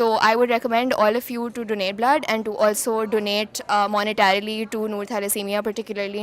So I would recommend all of you to donate blood and to also donate monetarily to Noor Thalassemia, particularly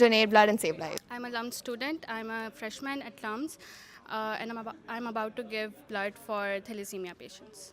Donate blood and save lives. I'm a LUMS student. I'm a freshman at LUMS, and I'm about to give blood for thalassemia patients.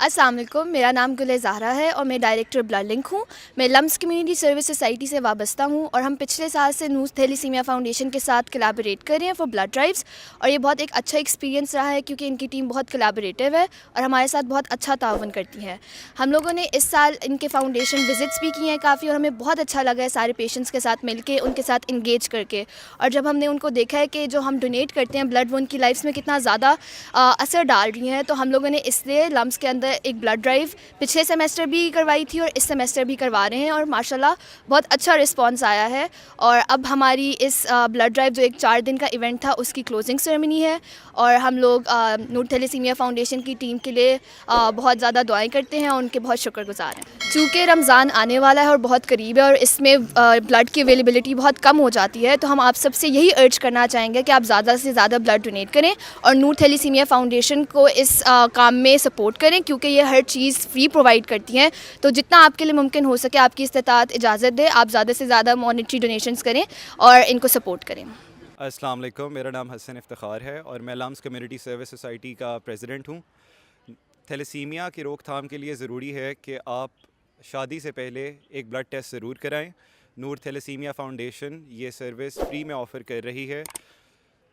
अस्सलाम वालेकुम, मेरा नाम गुल ज़हरा है और मैं director blood link हूँ। मैं लम्स कम्युनिटी सर्विस सोसाइटी से वाबस्ता हूँ और हम पिछले साल से नूर थैलेसीमिया फाउंडेशन के साथ कोलैबोरेट कर रहे हैं फॉर ब्लड ड्राइव्स, और ये बहुत एक अच्छा एक्सपीरियंस रहा है क्योंकि इनकी टीम बहुत कोलैबोरेटिव है और हमारे साथ बहुत अच्छा ताउन करती है। हम लोगों ने इस साल इनके फाउंडेशन विज़िट्स भी किए हैं काफ़ी, और हमें बहुत अच्छा लगा है सारे पेशेंट्स के साथ मिल के, उनके साथ इंगेज करके। और जब हमने उनको देखा है कि जो हम डोनेट करते हैं ब्लड वो उनकी लाइफ में कितना ज़्यादा असर डाल रही हैं, तो हम लोगों ने इसलिए लम्स के अंदर एक ब्लड ड्राइव पिछले सेमेस्टर भी करवाई थी और इस सेमेस्टर भी करवा रहे हैं, और माशाल्लाह बहुत अच्छा रिस्पांस आया है। और अब हमारी इस ब्लड ड्राइव जो एक 4 दिन का इवेंट था उसकी क्लोजिंग सेरेमनी है, और हम लोग नूर थैलेसीमिया फाउंडेशन की टीम के लिए बहुत ज़्यादा दुआएं करते हैं और उनके बहुत शुक्रगुजार हैं। चूँकि रमज़ान आने वाला है और बहुत करीब है और इसमें ब्लड की अवेलेबिलिटी बहुत कम हो जाती है, तो हम आप सबसे यही अर्ज करना चाहेंगे कि आप ज़्यादा से ज़्यादा ब्लड डोनेट करें और नूर थैलेसीमिया फाउंडेशन को इस काम में सपोर्ट करें, क्योंकि ये हर चीज़ फ्री प्रोवाइड करती हैं। तो जितना आपके लिए मुमकिन हो सके, आपकी इस्तिताअत इजाज़त दे, आप ज़्यादा से ज़्यादा मॉनेटरी डोनेशंस करें और इनको सपोर्ट करें। अस्सलाम वालेकुम, मेरा नाम हसन इफ्तिखार है और मैं लम्स कम्युनिटी सर्विस सोसाइटी का प्रेसिडेंट हूँ। थैलेसीमिया की रोकथाम के लिए ज़रूरी है कि आप शादी से पहले एक ब्लड टेस्ट ज़रूर कराएं। नूर थैलेसीमिया फाउंडेशन ये सर्विस फ्री में ऑफ़र कर रही है,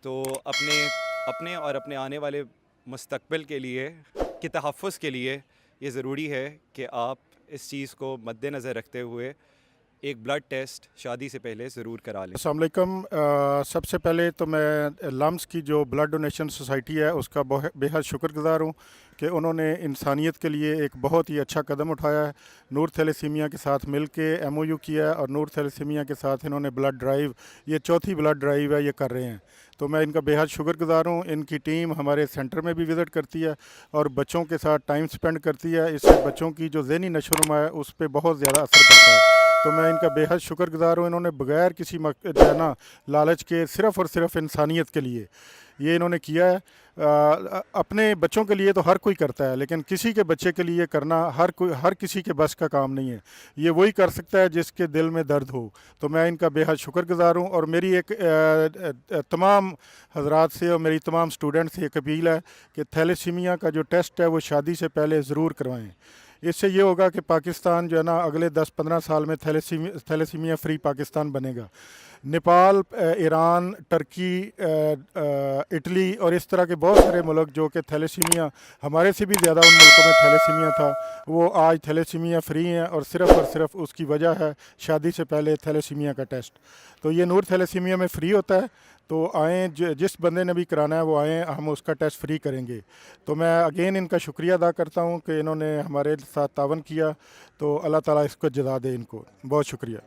तो अपने और अपने आने वाले मुस्तक़बिल के लिए के तहफ़्फ़ुज़ के लिए ये ज़रूरी है कि आप इस चीज़ को मद्देनज़र रखते हुए एक ब्लड टेस्ट शादी से पहले ज़रूर करा लें। अस्सलाम वालेकुम। सबसे पहले तो मैं लम्स की जो ब्लड डोनेशन सोसाइटी है उसका बेहद शुक्रगुज़ार हूँ कि उन्होंने इंसानियत के लिए एक बहुत ही अच्छा कदम उठाया है। नूर थैलेसीमिया के साथ मिल के MOU किया है और नूर थैलेसीमिया के साथ इन्होंने ब्लड ड्राइव, ये चौथी ब्लड ड्राइव है, ये कर रहे हैं। तो मैं इनका बेहद शुक्रगुज़ार हूँ। इनकी टीम हमारे सेंटर में भी विज़िट करती है और बच्चों के साथ टाइम स्पेंड करती है। इससे बच्चों की जो ज़हनी नशोनुमा है उस पर बहुत ज़्यादा असर पड़ता है। तो मैं इनका बेहद शुक्रगुज़ार हूँ। इन्होंने बगैर किसी जो है ना लालच के सिर्फ़ और सिर्फ इंसानियत के लिए ये इन्होंने किया है। अपने बच्चों के लिए तो हर कोई करता है, लेकिन किसी के बच्चे के लिए करना हर किसी के बस का काम नहीं है। ये वही कर सकता है जिसके दिल में दर्द हो। तो मैं इनका बेहद शुक्रगुज़ार हूँ और मेरी एक तमाम हजरात से और मेरी तमाम स्टूडेंट से एक अपील है कि थैलेसीमिया का जो टेस्ट है वो शादी से पहले ज़रूर करवाएं। इससे ये होगा कि पाकिस्तान जो है ना अगले 10-15 साल में थैलेसीमिया फ्री पाकिस्तान बनेगा। नेपाल, ईरान, टर्की, इटली और इस तरह के बहुत सारे मुल्क जो कि थैलेसीमिया हमारे से भी ज़्यादा उन मुल्कों में थैलेसीमिया था, वो आज थैलेसीमिया फ्री हैं और सिर्फ़ उसकी वजह है शादी से पहले थैलेसीमिया का टेस्ट। तो ये नूर थैलेसीमिया में फ़्री होता है, तो आएँ, जिस बंदे ने भी कराना है वो आएँ, हम उसका टेस्ट फ्री करेंगे। तो मैं अगेन इनका शुक्रिया अदा करता हूँ कि इन्होंने हमारे साथ तावन किया। तो अल्लाह ताला इसको जज़ा दे इनको। बहुत शुक्रिया।